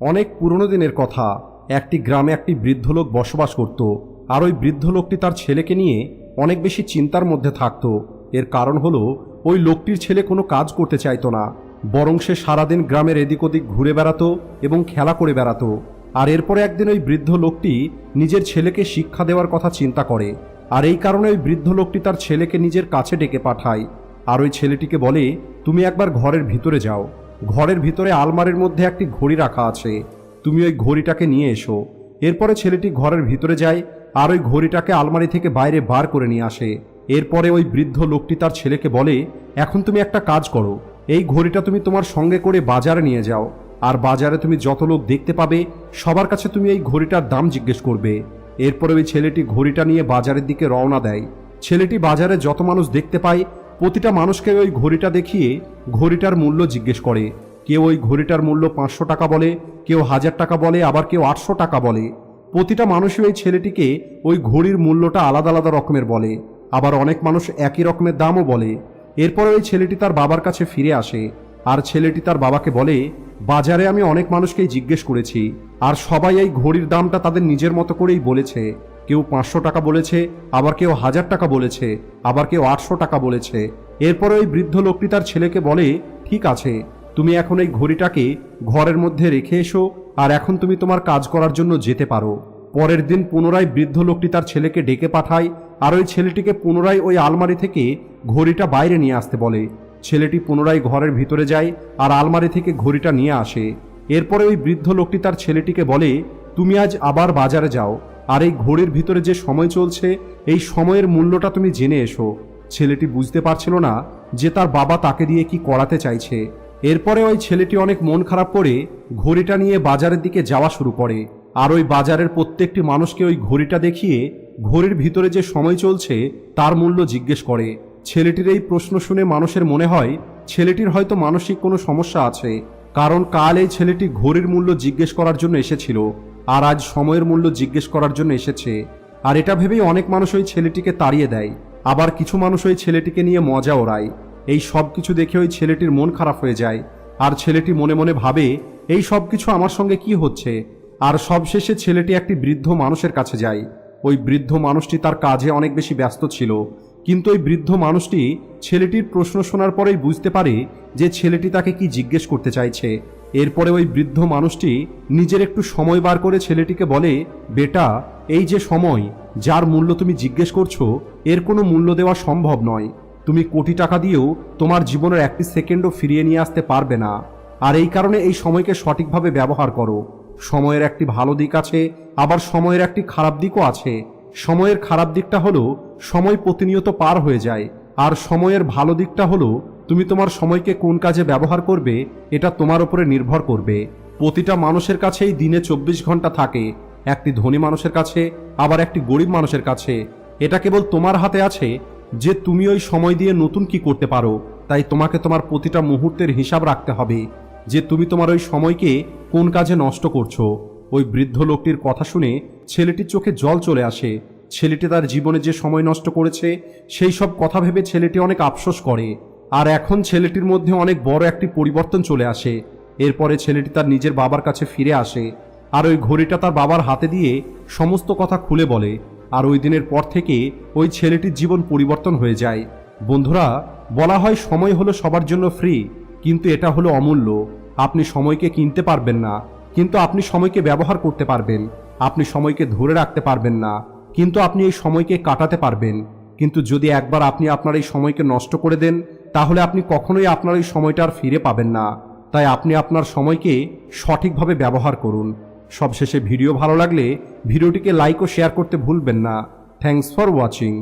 অনেক পুরনো দিনের কথা। একটি গ্রামে একটি বৃদ্ধ লোক বসবাস করত। আর ওই বৃদ্ধ লোকটি তার ছেলেকে নিয়ে অনেক বেশি চিন্তার মধ্যে থাকত। এর কারণ হলো ওই লোকটির ছেলে কোনো কাজ করতে চাইতো না, বরং সে সারাদিন গ্রামের এদিক ওদিক ঘুরে বেড়াতো এবং খেলা করে বেড়াতো। আর এরপরে একদিন ওই বৃদ্ধ লোকটি নিজের ছেলেকে শিক্ষা দেওয়ার কথা চিন্তা করে। আর এই কারণে ওই বৃদ্ধ লোকটি তার ছেলেকে নিজের কাছে ডেকে পাঠায়। আর ওই ছেলেটিকে বলে, তুমি একবার ঘরের ভিতরে যাও। ঘরের ভিতরে আলমারির মধ্যে একটি ঘড়ি রাখা আছে, তুমি ওই ঘড়িটাকে নিয়ে এসো। এরপরে ছেলেটি ঘরের ভিতরে যায় আর ওই ঘড়িটাকে আলমারি থেকে বাইরে বার করে নিয়ে আসে। এরপরে ওই বৃদ্ধ লোকটি তার ছেলেকে বলে, এখন তুমি একটা কাজ করো, এই ঘড়িটা তুমি তোমার সঙ্গে করে বাজারে নিয়ে যাও। আর বাজারে তুমি যত লোক দেখতে পাবে সবার কাছে তুমি এই ঘড়িটার দাম জিজ্ঞেস করবে। এরপরে ওই ছেলেটি ঘড়িটা নিয়ে বাজারের দিকে রওনা দেয়। ছেলেটি বাজারে যত মানুষ দেখতে পায় প্রতিটা মানুষকে ওই ঘড়িটা দেখিয়ে ঘড়িটার মূল্য জিজ্ঞেস করে। কেউ ওই ঘড়িটার মূল্য 500 টাকা বলে, কেউ 1000 টাকা বলে, আবার কেউ 800 টাকা বলে। প্রতিটা মানুষই ওই ছেলেটিকে ওই ঘড়ির মূল্যটা আলাদা আলাদা রকমের বলে, আবার অনেক মানুষ একই রকমের দামও বলে। এরপরে ওই ছেলেটি তার বাবার কাছে ফিরে আসে আর ছেলেটি তার বাবাকে বলে, বাজারে আমি অনেক মানুষকেই জিজ্ঞেস করেছি আর সবাই এই ঘড়ির দামটা তাদের নিজের মতো করেই বলেছে। কেউ 500 টাকা বলেছে, আবার কেউ 1000 টাকা বলেছে, আবার কেউ 800 টাকা বলেছে। এরপরে ওই বৃদ্ধ লোকটি তার ছেলেকে বলে, ঠিক আছে, তুমি এখন এই ঘড়িটাকে ঘরের মধ্যে রেখে এসো আর এখন তুমি তোমার কাজ করার জন্য যেতে পারো। পরের দিন পুনরায় বৃদ্ধ লোকটি তার ছেলেকে ডেকে পাঠায় আর ওই ছেলেটিকে পুনরায় ওই আলমারি থেকে ঘড়িটা বাইরে নিয়ে আসতে বলে। ছেলেটি পুনরায় ঘরের ভিতরে যায় আর আলমারি থেকে ঘড়িটা নিয়ে আসে। এরপরে ওই বৃদ্ধ লোকটি তার ছেলেটিকে বলে, তুমি আজ আবার বাজারে যাও আর এই ঘড়ির ভিতরে যে সময় চলছে এই সময়ের মূল্যটা তুমি জেনে এসো। ছেলেটি বুঝতে পারছিল না যে তার বাবা তাকে দিয়ে কি করাতে চাইছে। এরপরে ওই ছেলেটি অনেক মন খারাপ করে ঘড়িটা নিয়ে বাজারের দিকে যাওয়া শুরু করে আর ওই বাজারের প্রত্যেকটি মানুষকে ওই ঘড়িটা দেখিয়ে ঘড়ির ভিতরে যে সময় চলছে তার মূল্য জিজ্ঞেস করে। ছেলেটির এই প্রশ্ন শুনে মানুষের মনে হয় ছেলেটির হয়তো মানসিক কোনো সমস্যা আছে, কারণ কাল এই ছেলেটি ঘড়ির মূল্য জিজ্ঞেস করার জন্য এসেছিল আর আজ সময়ের মূল্য জিজ্ঞেস করার জন্য এসেছে। আর এটা ভেবেই অনেক মানুষ ওই ছেলেটিকে তাড়িয়ে দেয়, আবার কিছু মানুষ ওই ছেলেটিকে নিয়ে মজা ওড়ায়। এই সব কিছু দেখে ওই ছেলেটির মন খারাপ হয়ে যায় আর ছেলেটি মনে মনে ভাবে, এই সব কিছু আমার সঙ্গে কি হচ্ছে। আর সবশেষে ছেলেটি একটি বৃদ্ধ মানুষের কাছে যায়। ওই বৃদ্ধ মানুষটি তার কাজে অনেক বেশি ব্যস্ত ছিল, কিন্তু ওই বৃদ্ধ মানুষটি ছেলেটির প্রশ্ন শোনার পরেই বুঝতে পারে যে ছেলেটি তাকে কি জিজ্ঞেস করতে চাইছে। এরপরে ওই বৃদ্ধ মানুষটি নিজের একটু সময় বার করে ছেলেটিকে বলে, বেটা, এই যে সময় যার মূল্য তুমি জিজ্ঞেস করছো এর কোনো মূল্য দেওয়া সম্ভব নয়। তুমি কোটি টাকা দিয়েও তোমার জীবনের একটি সেকেন্ডও ফিরিয়ে নিয়ে আসতে পারবে না। আর এই কারণে এই সময়কে সঠিকভাবে ব্যবহার করো। সময়ের একটি ভালো দিক আছে, আবার সময়ের একটি খারাপ দিকও আছে। সময়ের খারাপ দিকটা হলো সময় প্রতিনিয়ত পার হয়ে যায়, আর সময়ের ভালো দিকটা হলো তুমি তোমার সময়কে কোন কাজে ব্যবহার করবে এটা তোমার উপরে নির্ভর করবে। প্রতিটা মানুষের কাছেই দিনে 24 ঘন্টা থাকে, একটি ধনী মানুষের কাছে আবার একটি গরিব মানুষের কাছে। এটা কেবল তোমার হাতে আছে যে তুমি ওই সময় দিয়ে নতুন কি করতে পারো। তাই তোমাকে তোমার প্রতিটা মুহূর্তের হিসাব রাখতে হবে যে তুমি তোমার ওই সময়কে কোন কাজে নষ্ট করছো। ওই বৃদ্ধ লোকটির কথা শুনে ছেলেটির চোখে জল চলে আসে। ছেলেটি তার জীবনে যে সময় নষ্ট করেছে সেই সব কথা ভেবে ছেলেটি অনেক আফসোস করে। আর এখন ছেলেটির মধ্যে অনেক বড় একটি পরিবর্তন চলে আসে। এরপরে ছেলেটি তার নিজের বাবার কাছে ফিরে আসে আর ওই ঘড়িটা তার বাবার হাতে দিয়ে সমস্ত কথা খুলে বলে। আর ওই দিনের পর থেকে ওই ছেলেটির জীবন পরিবর্তন হয়ে যায়। বন্ধুরা, বলা হয় সময় হলো সবার জন্য ফ্রি, কিন্তু এটা হলো অমূল্য। আপনি সময়কে কিনতে পারবেন না, কিন্তু আপনি সময়কে ব্যবহার করতে পারবেন। আপনি সময়কে ধরে রাখতে পারবেন না, কিন্তু আপনি এই সময়কে কাটাতে পারবেন। কিন্তু যদি একবার আপনি আপনার এই সময়কে নষ্ট করে দেন তাহলে আপনি কখনোই আপনার এই সময়টা আর ফিরে পাবেন না। তাই আপনি আপনার সময়কে সঠিকভাবে ব্যবহার করুন। সবশেষে ভিডিও ভালো লাগলে ভিডিওটিকে লাইক ও শেয়ার করতে ভুলবেন না। Thanks for watching.